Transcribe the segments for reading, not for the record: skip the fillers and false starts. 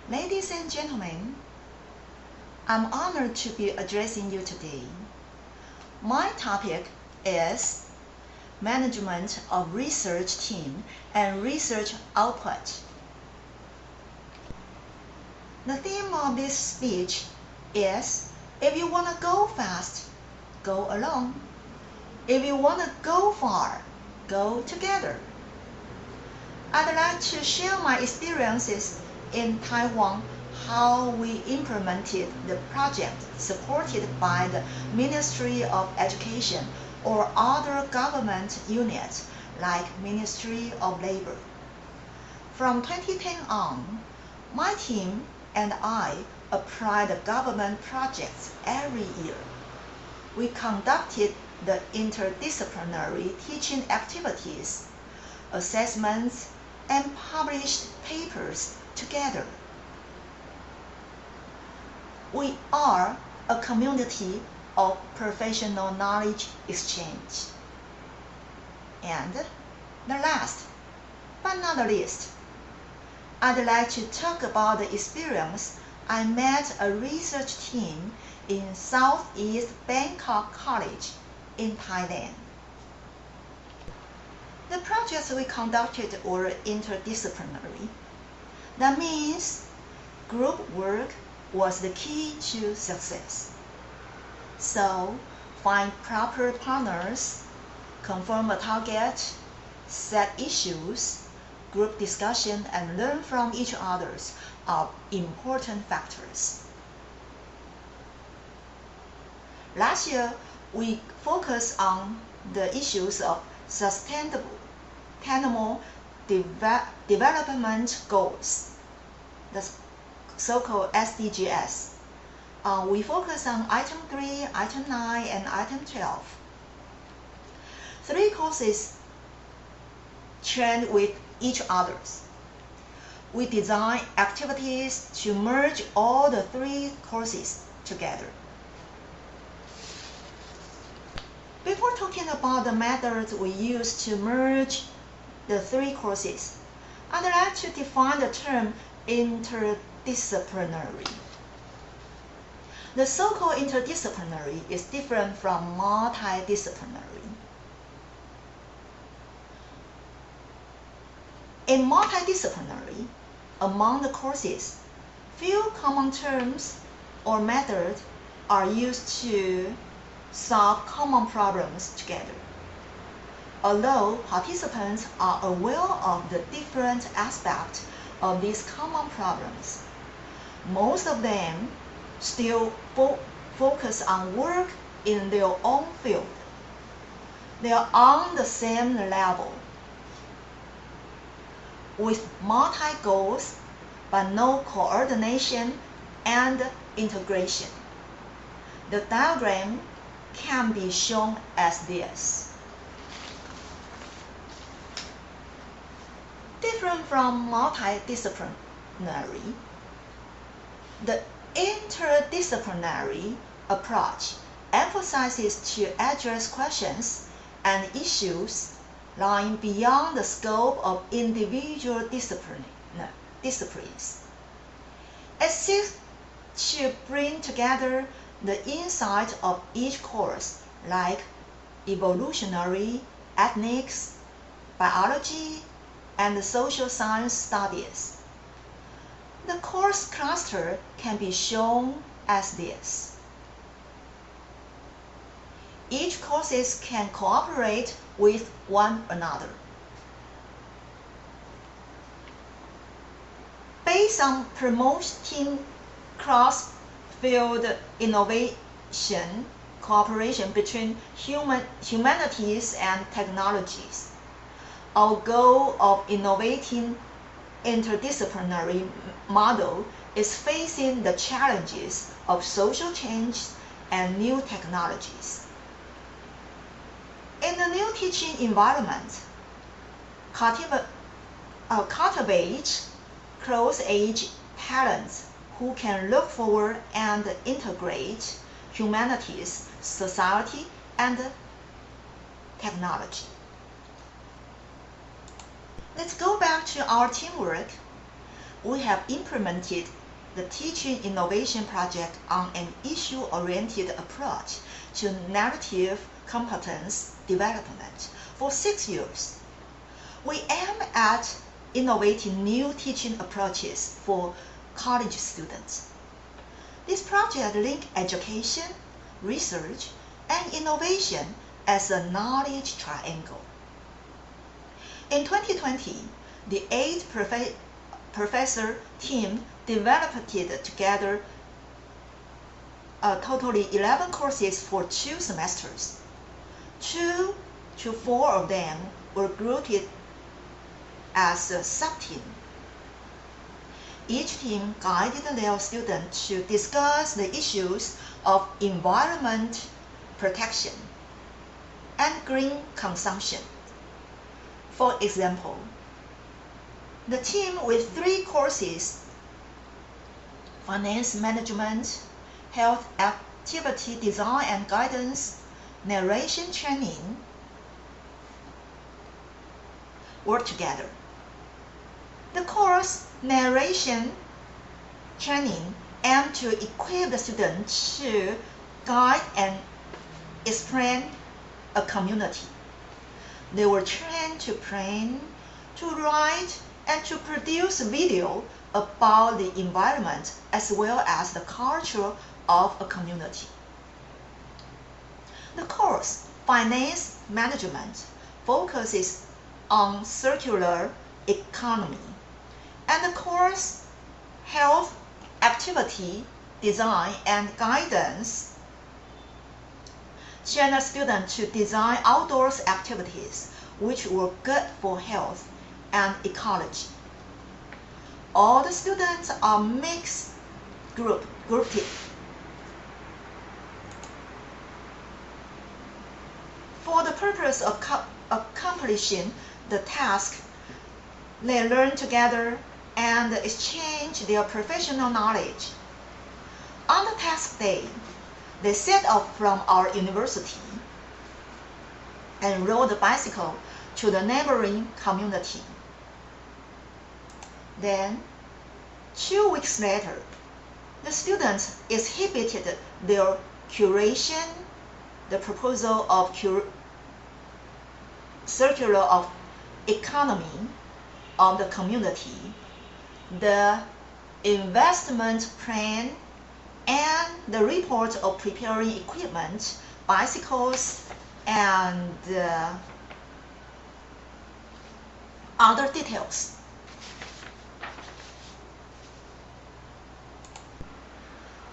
Ladies and gentlemen, I'm honored to be addressing you today. My topic is Management of Research Team and Research Output. The theme of this speech is, if you want to go fast, go alone. If you want to go far, go together. I'd like to share my experiences in Taiwan, how we implemented the project supported by the Ministry of Education or other government units like Ministry of Labor. From 2010 on, my team and I applied the government projects every year. We conducted the interdisciplinary teaching activities, assessments, and published papers together. We are a community of professional knowledge exchange. And the last, but not the least, I'd like to talk about the experience I met a research team in Southeast Bangkok College in Thailand. The projects we conducted were interdisciplinary. That means group work was the key to success. So, find proper partners, confirm a target, set issues, group discussion, and learn from each other are important factors. Last year, we focused on the issues of sustainable development goals, the so-called SDGs. We focus on item 3, item 9, and item 12. 3 courses trained with each other. We design activities to merge all the 3 courses together. Before talking about the methods we use to merge the 3 courses, I'd like to define the term interdisciplinary. The so-called interdisciplinary is different from multidisciplinary. In multidisciplinary, among the courses, few common terms or methods are used to solve common problems together. Although participants are aware of the different aspects of these common problems, most of them still focus on work in their own field. They are on the same level, with multi-goals but no coordination and integration. The diagram can be shown as this. Different from multidisciplinary, the interdisciplinary approach emphasizes to address questions and issues lying beyond the scope of individual disciplines. It seeks to bring together the insight of each course, like evolutionary, ethnics, biology, and social science studies. The course cluster can be shown as this. Each courses can cooperate with one another. Based on promoting cross-field innovation, cooperation between humanities and technologies, our goal of innovating interdisciplinary model is facing the challenges of social change and new technologies. In the new teaching environment, cultivate close-age talents who can look forward and integrate humanities, society, and technology. Let's go back to our teamwork. we have implemented the Teaching Innovation Project on an issue-oriented approach to narrative competence development for 6 years. We aim at innovating new teaching approaches for college students. This project links education, research, and innovation as a knowledge triangle. In 2020, the 8-professor team developed together totally 11 courses for 2 semesters. 2 to 4 of them were grouped as a sub-team. Each team guided their students to discuss the issues of environment protection and green consumption. For example, the team with 3 courses, finance management, health activity design and guidance, narration training, work together. The course narration training aimed to equip the student to guide and explain a community. They were trained to plan, to write, and to produce video about the environment as well as the culture of a community. The course Finance Management focuses on circular economy, and the course Health Activity Design and Guidance trained students to design outdoors activities which were good for health and ecology. All the students are mixed grouped. For the purpose of accomplishing the task, they learn together and exchange their professional knowledge. On the task day, they set off from our university and rode a bicycle to the neighboring community. Then, 2 weeks later, the students exhibited their curation, the proposal of circular of economy of the community, the investment plan, and the report of preparing equipment, bicycles, and other details.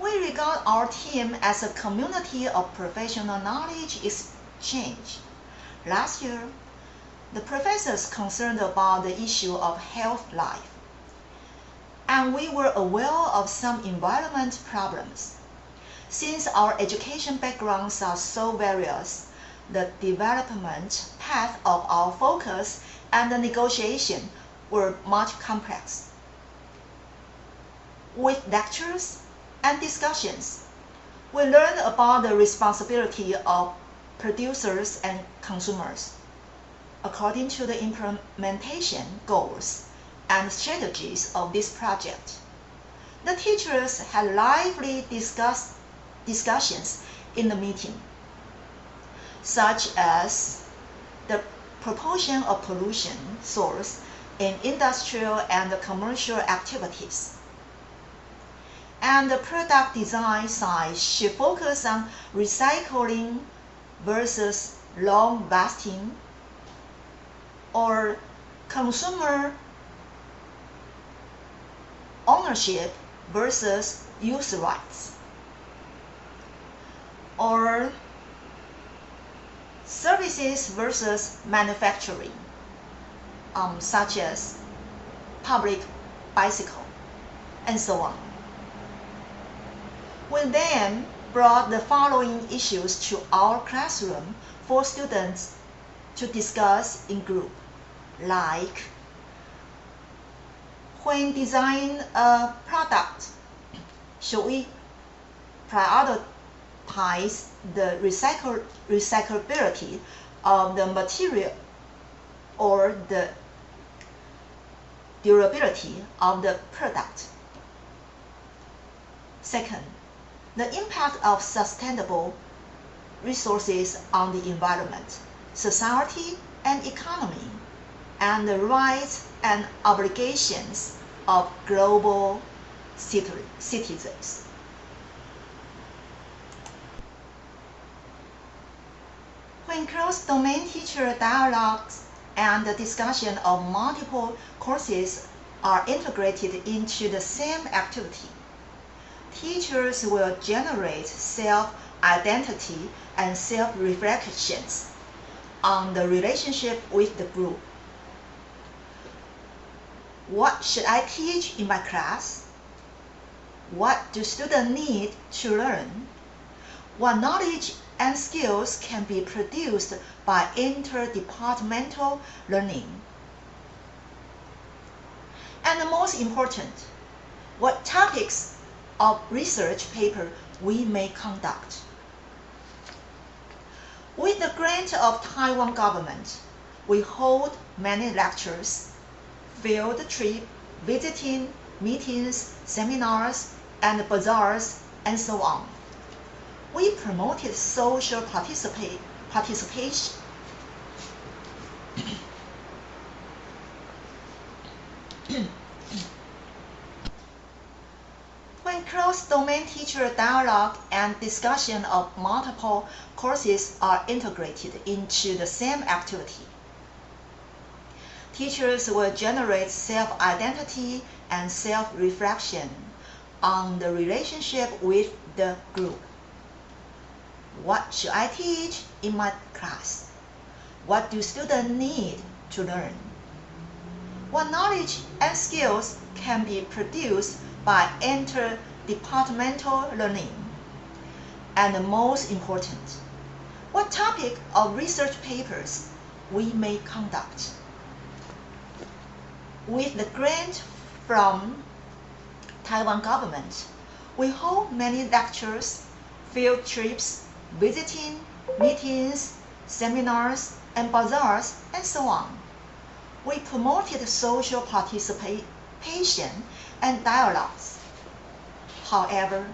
We regard our team as a community of professional knowledge exchange. Last year, the professors concerned about the issue of health life, and we were aware of some environment problems. Since our education backgrounds are so various, the development path of our focus and the negotiation were much complex. With lectures and discussions, we learned about the responsibility of producers and consumers. According to the implementation goals and strategies of this project, the teachers had lively discussions in the meeting, such as the proportion of pollution source in industrial and commercial activities. And the product design side should focus on recycling versus long-lasting, or consumer ownership versus use rights, or services versus manufacturing, such as public bicycle, and so on. We then brought the following issues to our classroom for students to discuss in group, like when designing a product, should we prioritize the recyclability of the material or the durability of the product. Second, the impact of sustainable resources on the environment, society, and economy, and the rights and obligations of global citizens. When cross-domain teacher dialogues and the discussion of multiple courses are integrated into the same activity, teachers will generate self-identity and self-reflections on the relationship with the group. What should I teach in my class? What do students need to learn? What knowledge and skills can be produced by interdepartmental learning? And the most important, what topics of research paper we may conduct. With the grant of Taiwan government, we hold many lectures, field trip, visiting, meetings, seminars, and bazaars, and so on. We promoted social participation. When cross-domain teacher dialogue and discussion of multiple courses are integrated into the same activity, teachers will generate self-identity and self-reflection on the relationship with the group. What should I teach in my class? What do students need to learn? What knowledge and skills can be produced by interdepartmental learning? And the most important, what topic of research papers we may conduct? With the grant from Taiwan government, we hold many lectures, field trips, visiting, meetings, seminars, and bazaars, and so on. We promoted social participation and dialogues. However,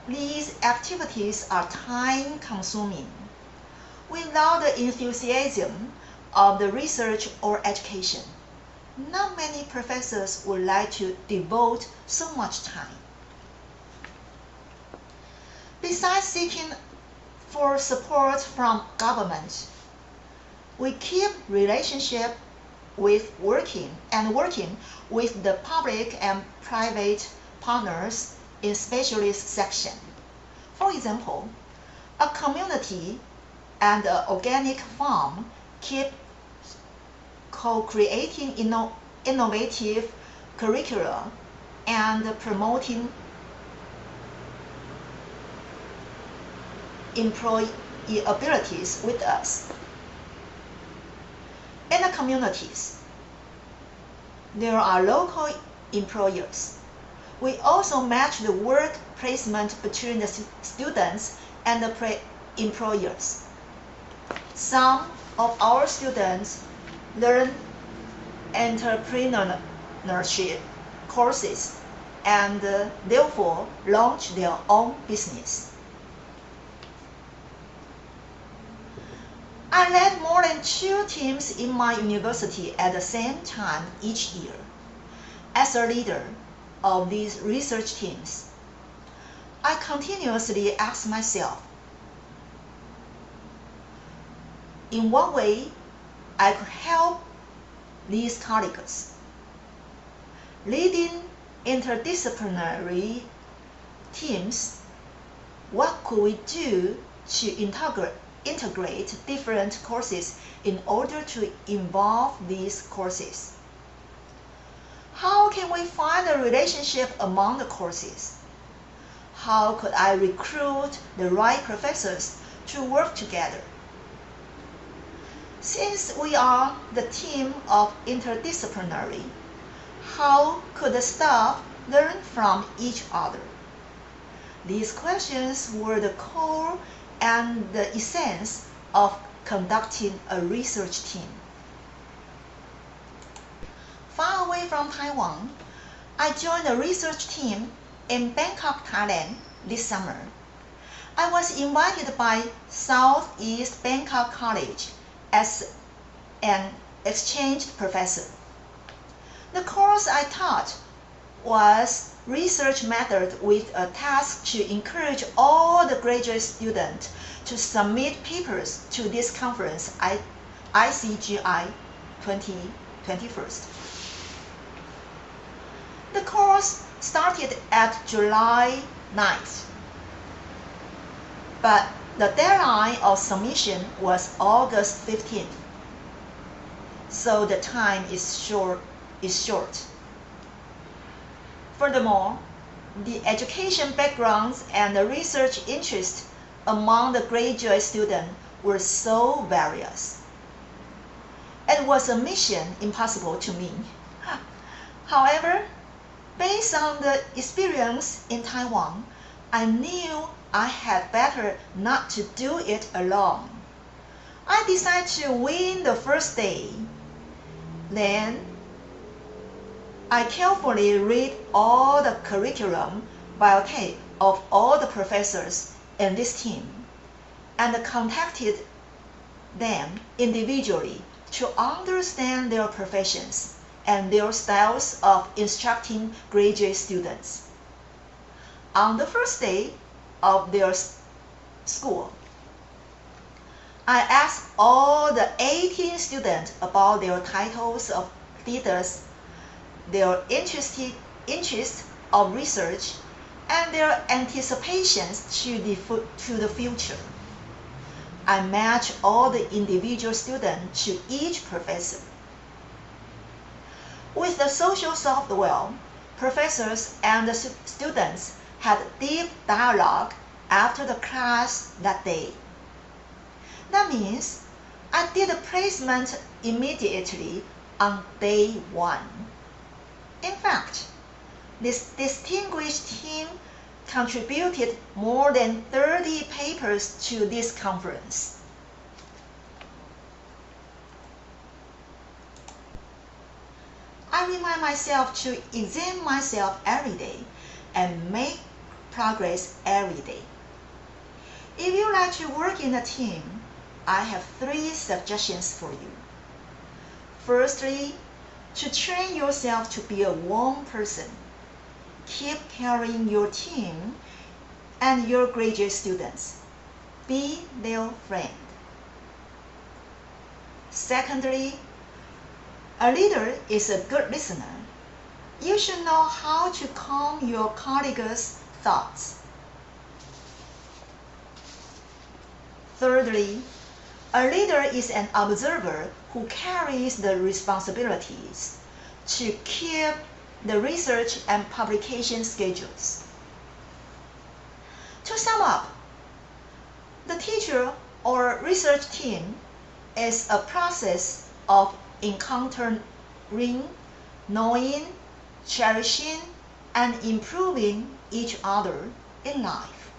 these activities are time-consuming. Without the enthusiasm of the research or education, not many professors would like to devote so much time. Besides seeking for support from government, we keep relationship with working with the public and private partners in specialist section. For example, a community and an organic farm keep co-creating innovative curricula and promoting employabilities with us. In the communities, there are local employers. We also match the work placement between the students and the employers. Some of our students learn entrepreneurship courses and therefore launch their own business. I led more than 2 teams in my university at the same time each year. As a leader of these research teams, I continuously ask myself, in what way I could help these colleagues. Leading interdisciplinary teams, what could we do to integrate different courses in order to involve these courses? How can we find a relationship among the courses? How could I recruit the right professors to work together? Since we are the team of interdisciplinary, how could the staff learn from each other? These questions were the core and the essence of conducting a research team. far away from Taiwan, I joined a research team in Bangkok, Thailand this summer. I was invited by Southeast Bangkok College as an exchange professor. The course I taught was research method with a task to encourage all the graduate students to submit papers to this conference, ICGI 2021. The course started at July 9th, but the deadline of submission was August 15th, so the time is short. Furthermore, the education backgrounds and the research interests among the graduate students were so various. It was a mission impossible to me. However, based on the experience in Taiwan, I knew I had better not to do it alone. I decided to win the first day. Then, I carefully read all the curriculum biotech of all the professors in this team and contacted them individually to understand their professions and their styles of instructing graduate students. On the first day of their school, I asked all the 18 students about their titles of thesis, their interest of research, and their anticipations to the future. I matched all the individual students to each professor. With the social software, professors and the students had deep dialogue after the class that day. That means I did a placement immediately on day 1. In fact, this distinguished team contributed more than 30 papers to this conference. I remind myself to examine myself every day and make progress every day. If you like to work in a team, I have 3 suggestions for you. Firstly, to train yourself to be a warm person. Keep carrying your team and your graduate students. Be their friend. Secondly, a leader is a good listener. You should know how to calm your colleagues' thoughts. Thirdly, a leader is an observer who carries the responsibilities to keep the research and publication schedules. To sum up, the teacher or research team is a process of encountering, knowing, cherishing, and improving each other in life.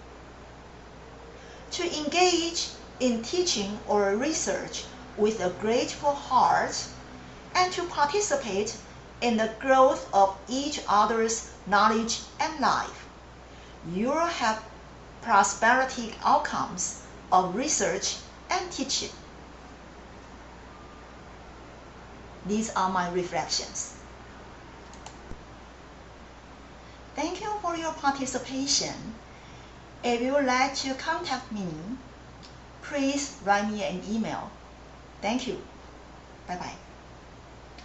To engage in teaching or research with a grateful heart and to participate in the growth of each other's knowledge and life, you will have prosperity outcomes of research and teaching. These are my reflections. Thank you for your participation. If you would like to contact me, please write me an email. Thank you. Bye-bye.